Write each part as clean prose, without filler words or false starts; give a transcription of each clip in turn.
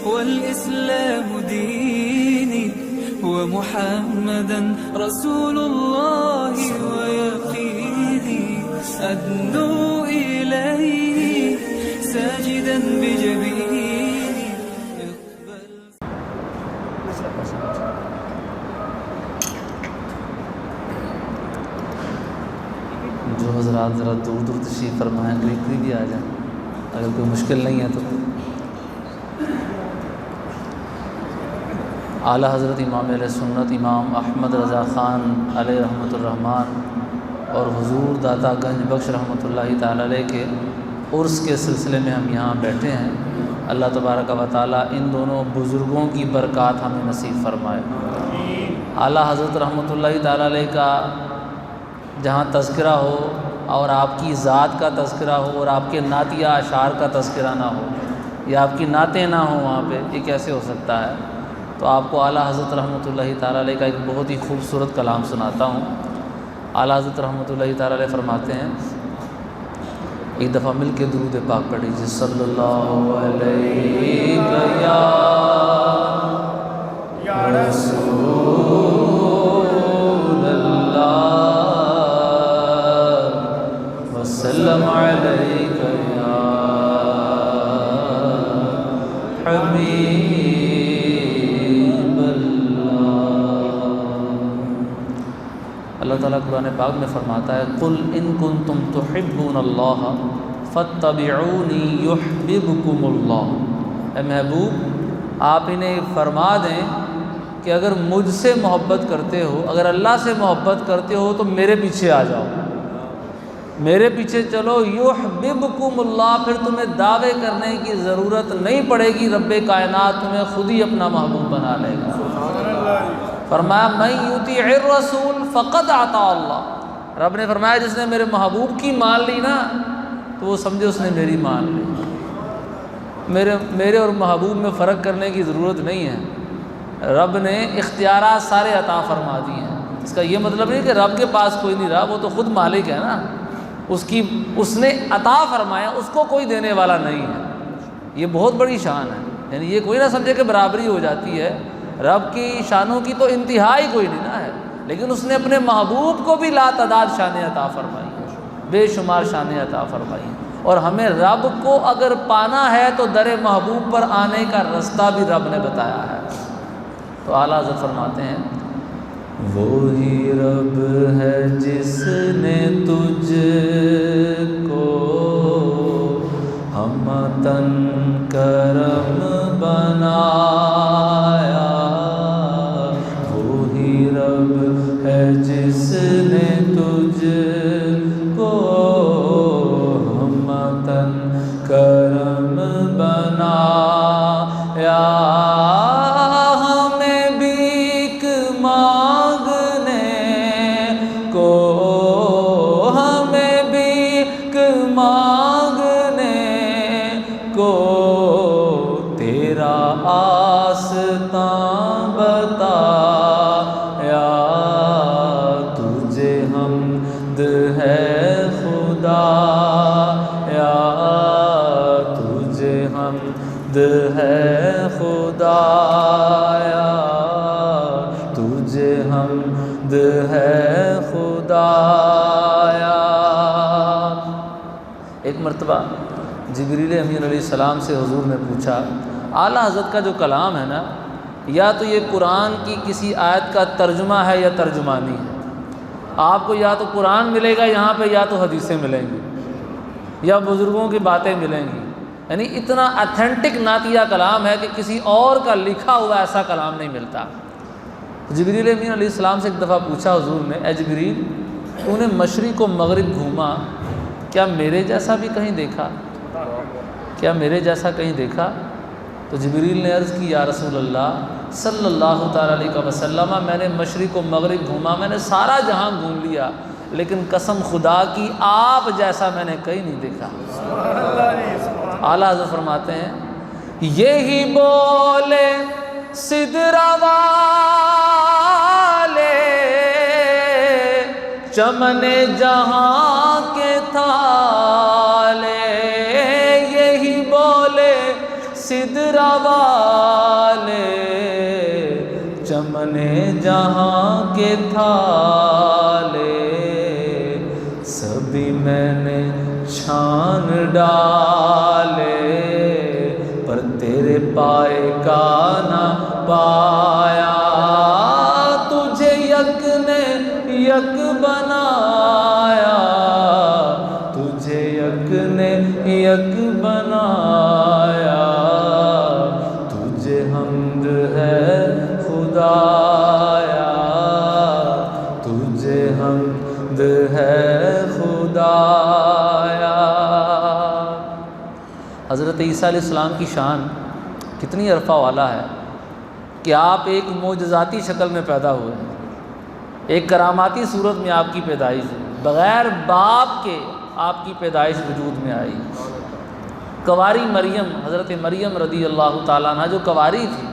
والإسلام ديني ومحمدا رسول الله ويقيني أدنو إليه ساجدا بجبيني. جو حضرات ذرا دور دور تشریف فرمائیں، قریب قریب بھی آ جائیں اگر کوئی مشکل نہیں ہے تو. اعلیٰ حضرت امام علیہ سنت امام احمد رضا خان علیہ رحمۃ الرحمن اور حضور داتا گنج بخش رحمۃ اللہ تعالی علیہ کے عرس کے سلسلے میں ہم یہاں بیٹھے ہیں. اللہ تبارک و تعالیٰ ان دونوں بزرگوں کی برکات ہمیں نصیب فرمائے. اعلیٰ حضرت رحمۃ اللہ تعالی علیہ کا جہاں تذکرہ ہو اور آپ کی ذات کا تذکرہ ہو اور آپ کے نعتیہ اشعار کا تذکرہ نہ ہو یا آپ کی نعتیں نہ ہوں وہاں پہ، یہ کیسے ہو سکتا ہے؟ تو آپ کو اعلیٰ حضرت رحمۃ اللہ تعالی علیہ کا ایک بہت ہی خوبصورت کلام سناتا ہوں. اعلیٰ حضرت رحمۃ اللہ تعالی علیہ فرماتے ہیں، ایک دفعہ مل کے درود پاک پڑھ لیجیے. صلی اللہ علیہ یا رسول اللہ وسلم علیک یا حبیب اللہ تعالیٰ قرآن پاک میں فرماتا ہے، قُلْ إِن كُنتُمْ تُحِبُّونَ اللَّهَ فَاتَّبِعُونِي يُحْبِبْكُمُ اللَّهُ. اے محبوب آپ انہیں فرما دیں کہ اگر مجھ سے محبت کرتے ہو، اگر اللہ سے محبت کرتے ہو تو میرے پیچھے آ جاؤ، میرے پیچھے چلو. یحببکم اللہ، پھر تمہیں دعوے کرنے کی ضرورت نہیں پڑے گی، رب کائنات تمہیں خود ہی اپنا محبوب بنا لے گا. فرمایا من یطیع الرسول فقد اطاع اللہ. رب نے فرمایا جس نے میرے محبوب کی مان لی نا تو وہ سمجھے اس نے میری مان لی. میرے اور محبوب میں فرق کرنے کی ضرورت نہیں ہے. رب نے اختیارات سارے عطا فرما دیے ہیں. اس کا یہ مطلب نہیں کہ رب کے پاس کوئی نہیں رہا، وہ تو خود مالک ہے نا. اس نے عطا فرمایا، اس کو کوئی دینے والا نہیں ہے. یہ بہت بڑی شان ہے. یعنی یہ کوئی نہ سمجھے کہ برابری ہو جاتی ہے. رب کی شانوں کی تو انتہا ہی کوئی نہیں نہ ہے، لیکن اس نے اپنے محبوب کو بھی لا تعداد شانیں عطا فرمائی ہیں، بے شمار شانیں عطا فرمائی ہیں. اور ہمیں رب کو اگر پانا ہے تو در محبوب پر آنے کا رستہ بھی رب نے بتایا ہے. تو اعلیٰ حضرت فرماتے ہیں، وہی رب ہے جس نے تجھ کو ہمتن کرم بنایا. وہی رب ہے جس نے تجھ کو ہمتن کرم بنایا. ہے خدایا تجھے حمد ہے خدایا. ایک مرتبہ جبریل امین علیہ السلام سے حضور نے پوچھا، اعلیٰ حضرت کا جو کلام ہے نا، یا تو یہ قرآن کی کسی آیت کا ترجمہ ہے یا ترجمانی ہے. آپ کو یا تو قرآن ملے گا یہاں پہ، یا تو حدیثیں ملیں گی، یا بزرگوں کی باتیں ملیں گی. یعنی اتنا اتھینٹک نعتیہ کلام ہے کہ کسی اور کا لکھا ہوا ایسا کلام نہیں ملتا. جبریل امین علیہ السلام سے ایک دفعہ پوچھا حضور نے، اے جبریل تو نے مشرق و مغرب گھوما، کیا میرے جیسا بھی کہیں دیکھا؟ کیا میرے جیسا کہیں دیکھا؟ تو جبریل نے عرض کی، یا رسول اللہ صلی اللہ تعالیٰ علیہ وسلم، میں نے مشرق و مغرب گھوما، میں نے سارا جہاں گھوم لیا، لیکن قسم خدا کی آپ جیسا میں نے کہیں نہیں دیکھا. اعلیٰ حضرت فرماتے ہیں، یہی بولے سدرہ والے چمن جہاں کے تھالے، یہی بولے سدرہ والے چمن جہاں کے تھالے سبھی میں نے چھان ڈالے پر تیرے پائے کا نہ پایا تجھے یک نے یک بنایا تجھے یک نے یک بنایا تجھے حمد ہے خدایا تجھے حمد ہے خدایا۔ حضرت عیسیٰ علیہ السلام کی شان کتنی عرفہ والا ہے کہ آپ ایک معجزاتی شکل میں پیدا ہوئے ہیں، ایک کراماتی صورت میں آپ کی پیدائش ہوئی، بغیر باپ کے آپ کی پیدائش وجود میں آئی۔ کنواری مریم، حضرت مریم رضی اللہ تعالیٰ عنہ جو کنواری تھی،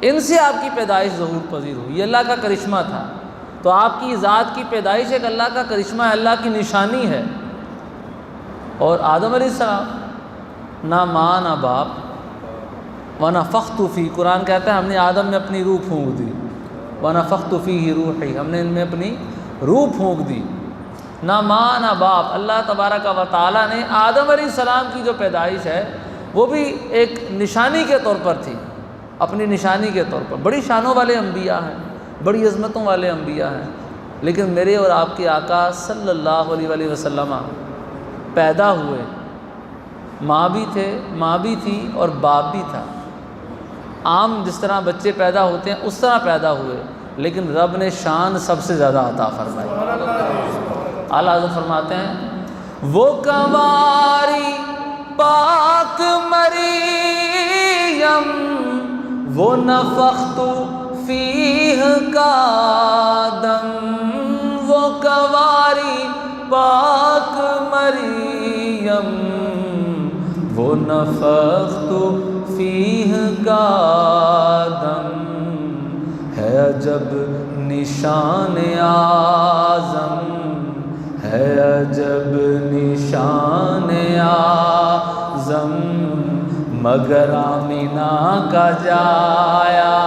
ان سے آپ کی پیدائش ظہور پذیر ہوئی، یہ اللہ کا کرشمہ تھا۔ تو آپ کی ذات کی پیدائش ایک اللہ کا کرشمہ ہے، اللہ کی نشانی ہے۔ اور آدم علیہ السلام نہ ماں نہ باپ، وَنَفَخْتُ فِيهِ، قرآن کہتا ہے ہم نے آدم میں اپنی روح پھونک دی، وَنَفَخْتُ فِيهِ رُوحِي، ہم نے ان میں اپنی روح پھونک دی۔ نہ ماں نہ باپ، اللہ تبارک و تعالیٰ نے آدم علیہ السلام کی جو پیدائش ہے وہ بھی ایک نشانی کے طور پر تھی، اپنی نشانی کے طور پر۔ بڑی شانوں والے انبیاء ہیں، بڑی عظمتوں والے انبیاء ہیں، لیکن میرے اور آپ کے آقا صلی اللہ علیہ وآلہ وسلم پیدا ہوئے، ماں بھی تھے، ماں بھی تھی اور باپ بھی تھا۔ عام جس طرح بچے پیدا ہوتے ہیں اس طرح پیدا ہوئے، لیکن رب نے شان سب سے زیادہ عطا فرمائی۔ اعلیٰ حضرت فرماتے ہیں وہ کنواری پاک مریم وہ نفخت فیہ کا دم، وہ کنواری پاک مریم وہ نفخت فیہ کا دم، ہے عجب نشان اعظم، ہے عجب نشان اعظم، مگر آمینہ کا جایا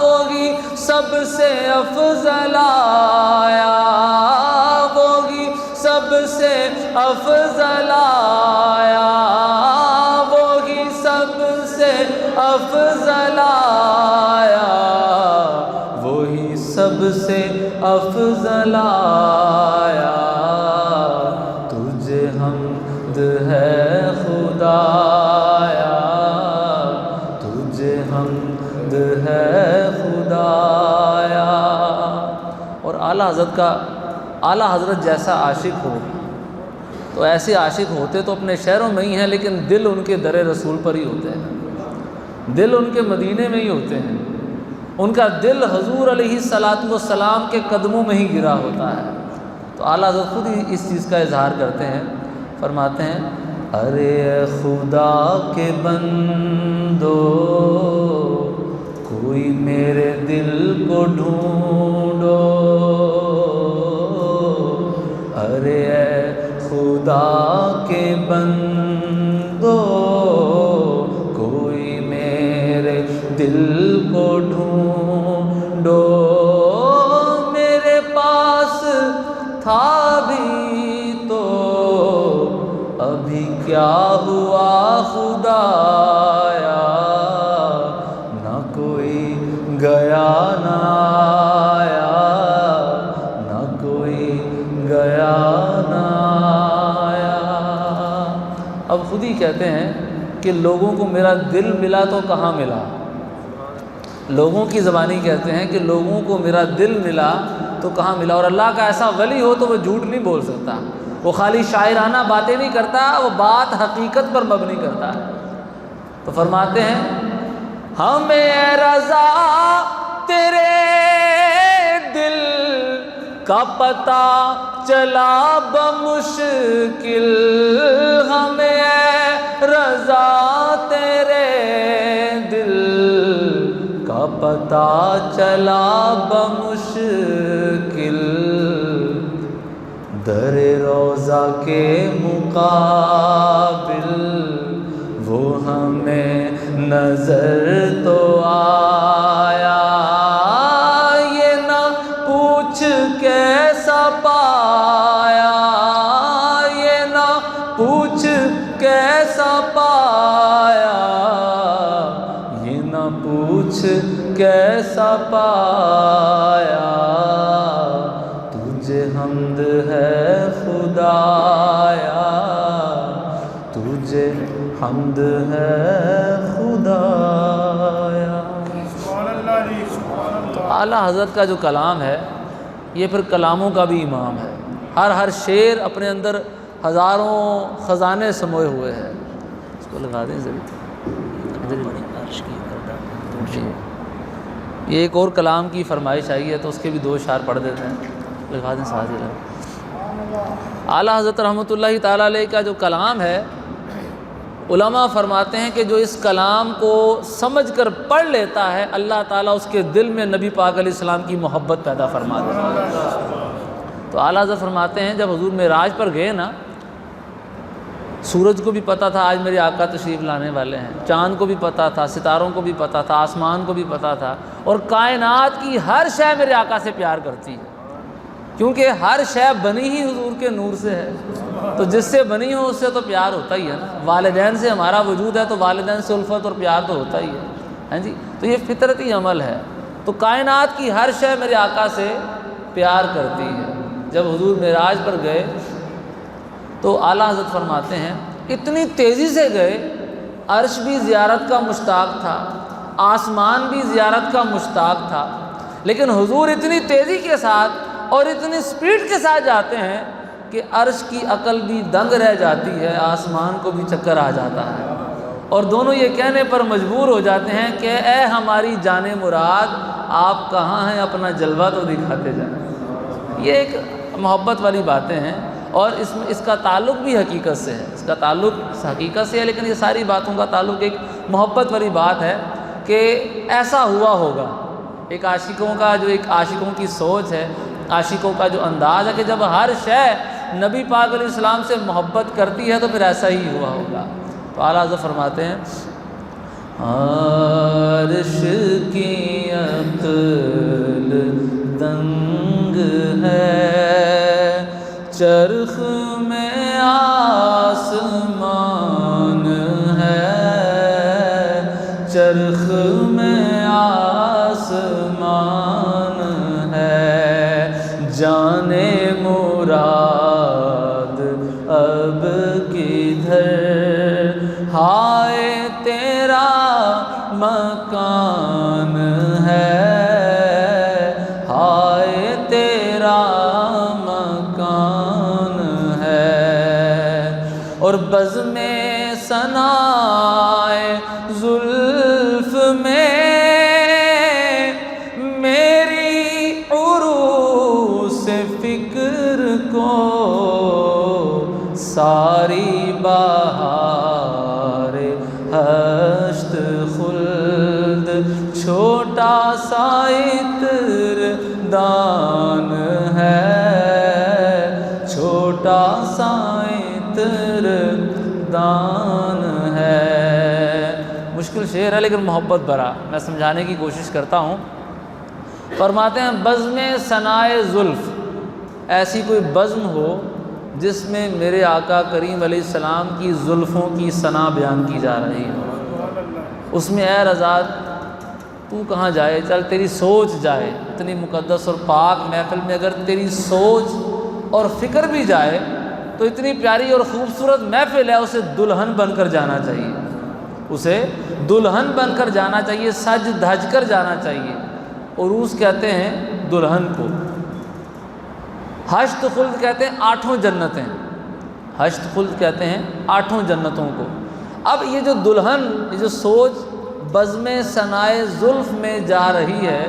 وہی سب سے افضل آیا، وہی سب سے افضل آیا، وہی سب سے افضل آیا، وہی سب سے افضل آیا، تجھے حمد ہے خدایا، تجھے حمد ہے خدایا۔ اور اعلیٰ حضرت کا، اعلیٰ حضرت جیسا عاشق ہو تو ایسے عاشق ہوتے تو اپنے شہروں میں ہی ہیں، لیکن دل ان کے در رسول پر ہی ہوتے ہیں، دل ان کے مدینے میں ہی ہوتے ہیں، ان کا دل حضور علیہ السلام کے قدموں میں ہی گرا ہوتا ہے۔ تو اعلیٰ حضرت خود ہی اس چیز کا اظہار کرتے ہیں، فرماتے ہیں ارے اے خدا کے بندو کوئی میرے دل کو ڈھونڈو، ارے اے خدا کے بندو کوئی میرے دل کو ڈھونڈو، میرے پاس تھا بھی تو ابھی کیا ہوا خدایا، نہ کوئی گیا نہ آیا، نہ کوئی گیا نہ آیا۔ اب خود ہی کہتے ہیں کہ لوگوں کو میرا دل ملا تو کہاں ملا، لوگوں کی زبانی کہتے ہیں کہ لوگوں کو میرا دل ملا تو کہاں ملا۔ اور اللہ کا ایسا ولی ہو تو وہ جھوٹ نہیں بول سکتا، وہ خالی شاعرانہ باتیں نہیں کرتا، وہ بات حقیقت پر مبنی کرتا ہے۔ تو فرماتے ہیں ہمیں رضا تیرے دل کا پتہ چلا بمشکل، ہمیں رضا تیرے دل کا پتہ چلا بمشکل، در روضہ کے مقابل وہ ہمیں نظر تو آیا، یہ نہ پوچھ کیسا پایا، یہ نہ پوچھ کیسا پایا، یہ نہ پوچھ کیسا پایا، تجھے حمد ہے خدایا، تجھے حمد ہے خدایا۔ تو اعلیٰ حضرت کا جو کلام ہے یہ پھر کلاموں کا بھی امام ہے، ہر شعر اپنے اندر ہزاروں خزانے سموئے ہوئے ہیں۔ اس کو لگا دیں جی، یہ ایک اور کلام کی فرمائش آئی ہے تو اس کے بھی 2 اشعار پڑھ دیتے ہیں، لگا دیں ساتھ ہی۔ اعلیٰ حضرت رحمۃ اللہ تعالیٰ علیہ کا جو کلام ہے، علماء فرماتے ہیں کہ جو اس کلام کو سمجھ کر پڑھ لیتا ہے، اللہ تعالیٰ اس کے دل میں نبی پاک علیہ السلام کی محبت پیدا فرما دیتا ہے۔ تو اعلیٰ حضرت فرماتے ہیں جب حضور معراج پر گئے نا، سورج کو بھی پتہ تھا آج میرے آقا تشریف لانے والے ہیں، چاند کو بھی پتہ تھا، ستاروں کو بھی پتہ تھا، آسمان کو بھی پتہ تھا، اور کائنات کی ہر شے میرے آقا سے پیار کرتی ہے، کیونکہ ہر شے بنی ہی حضور کے نور سے ہے، تو جس سے بنی ہو اس سے تو پیار ہوتا ہی ہے نا۔ والدین سے ہمارا وجود ہے تو والدین سے الفت اور پیار تو ہوتا ہی ہے، ہاں جی، تو یہ فطرتی عمل ہے۔ تو کائنات کی ہر شے میرے آقا سے پیار کرتی ہے۔ جب حضور معراج پر گئے تو اعلیٰ حضرت فرماتے ہیں اتنی تیزی سے گئے، عرش بھی زیارت کا مشتاق تھا، آسمان بھی زیارت کا مشتاق تھا، لیکن حضور اتنی تیزی کے ساتھ اور اتنی سپیڈ کے ساتھ جاتے ہیں کہ عرش کی عقل بھی دنگ رہ جاتی ہے، آسمان کو بھی چکر آ جاتا ہے، اور دونوں یہ کہنے پر مجبور ہو جاتے ہیں کہ اے ہماری جان مراد، آپ کہاں ہیں، اپنا جلوہ تو دکھاتے جائیں۔ یہ ایک محبت والی باتیں ہیں، اور اس کا تعلق بھی حقیقت سے ہے، اس کا تعلق حقیقت سے ہے، لیکن یہ ساری باتوں کا تعلق ایک محبت والی بات ہے کہ ایسا ہوا ہوگا۔ ایک عاشقوں کا جو ایک عاشقوں کی سوچ ہے، عاشقوں کا جو انداز ہے کہ جب ہر شے نبی پاک علیہ السلام سے محبت کرتی ہے تو پھر ایسا ہی ہوا ہوگا۔ تو اعلیٰ حضرت فرماتے ہیں عرش کی عقل دنگ ہے، چرخ میں آسمان ہے، چرخ میں آسمان ہے، جانے مراد اب کدھر، ہائے تیرا مکان ہے، ہائے تیرا مکان ہے، اور بزم ثنائے زلف میں میری عروس فکر کو ساری بہار ہشت خلد چھوٹا سا عطر دان ہے، چھوٹا سا عطر دان ہے۔ مشکل شعر ہے لیکن محبت بھرا، میں سمجھانے کی کوشش کرتا ہوں۔ فرماتے ہیں بزم ثنائے زلف، ایسی کوئی بزم ہو جس میں میرے آقا کریم علیہ السلام کی زلفوں کی ثنا بیان کی جا رہی ہو، اس میں اے رضا تو کہاں جائے، چل تیری سوچ جائے، اتنی مقدس اور پاک محفل میں اگر تیری سوچ اور فکر بھی جائے تو اتنی پیاری اور خوبصورت محفل ہے، اسے دلہن بن کر جانا چاہیے، اسے دلہن بن کر جانا چاہیے، سج دھج کر جانا چاہیے۔ عروس کہتے ہیں دلہن کو، ہشت خلد کہتے ہیں 8 جنتیں، ہشت خلد کہتے ہیں 8 جنتوں کو۔ اب یہ جو دلہن، یہ جو سوچ بزم ثنائے زلف میں جا رہی ہے،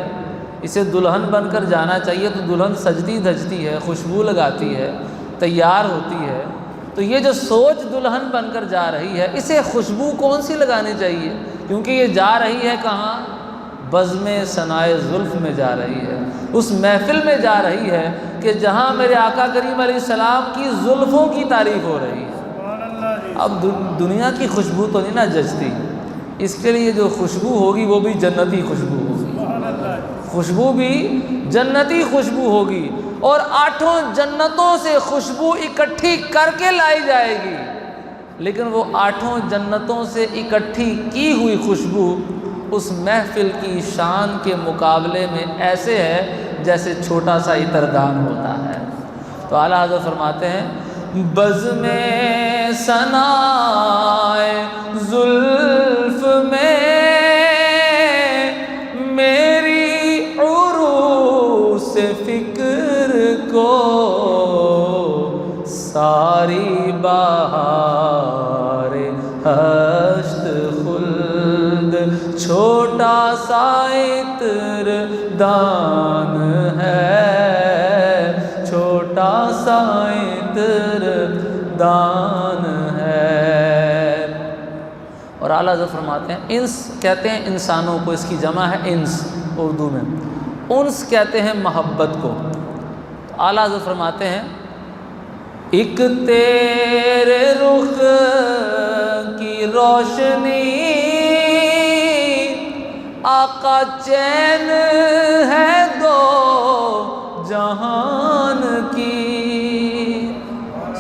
اسے دلہن بن کر جانا چاہیے، تو دلہن سجتی دھجتی ہے، خوشبو لگاتی ہے، تیار ہوتی ہے، تو یہ جو سوچ دلہن بن کر جا رہی ہے، اسے خوشبو کون سی لگانی چاہیے، کیونکہ یہ جا رہی ہے کہاں، بزم ثنائے زلف میں جا رہی ہے، اس محفل میں جا رہی ہے کہ جہاں میرے آقا کریم علیہ السلام کی زلفوں کی تعریف ہو رہی ہے۔ اب دنیا کی خوشبو تو نہیں نا جچتی، اس کے لیے جو خوشبو ہوگی وہ بھی جنتی خوشبو ہوگی، خوشبو بھی جنتی خوشبو ہوگی، اور 8 جنتوں سے خوشبو اکٹھی کر کے لائی جائے گی، لیکن وہ 8 جنتوں سے اکٹھی کی ہوئی خوشبو اس محفل کی شان کے مقابلے میں ایسے ہے جیسے چھوٹا سا عطردان ہوتا ہے۔ تو اعلیٰ حضرت فرماتے ہیں بزم ثنائے زلف میں میری عروس فکر کو ساری بہار ہشت خلد چھوٹا سا عطردان ہے، چھوٹا سا عطردان ہے۔ اور اعلیٰ حضرت فرماتے ہیں انس کہتے ہیں انسانوں کو، اس کی جمع ہے انس اردو میں، انس کہتے ہیں محبت کو۔ اعلیٰ حضرت فرماتے ہیں ایک تیرے رخ کی روشنی آقا چین ہے دو جہان کی۔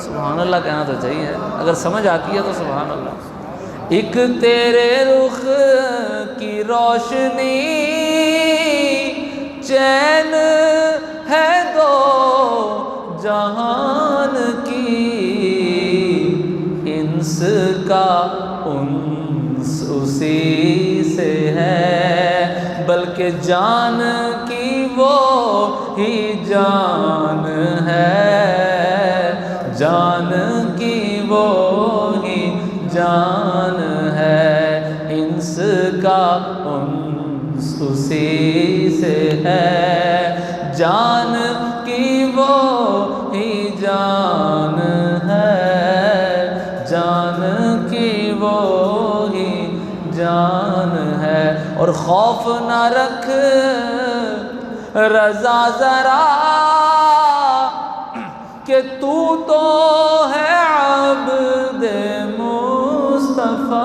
سبحان اللہ کہنا تو چاہیے، اگر سمجھ آتی ہے تو سبحان اللہ۔ ایک تیرے رخ کی روشنی چین ہے دو جہان کی، انس کا انس اسی سے ہے، بلکہ جان کی وہ ہی جان ہے، جان کی وہ ہی جان ہے، انس کا انس اسی سے ہے، جان کی وہ ہی جان ہے، جان کی وہ ہی جان ہے۔ اور خوف نہ رکھ رضا ذرا کہ تو ہے عبد مصطفیٰ،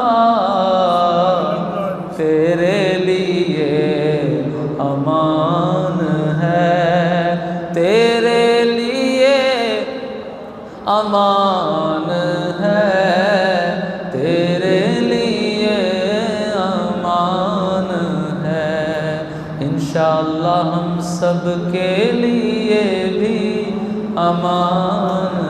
تیرے لیے امان ہے، تیرے لیے امان ہے، تیرے لیے امان ہے۔ انشاءاللہ ہم سب کے لیے بھی امان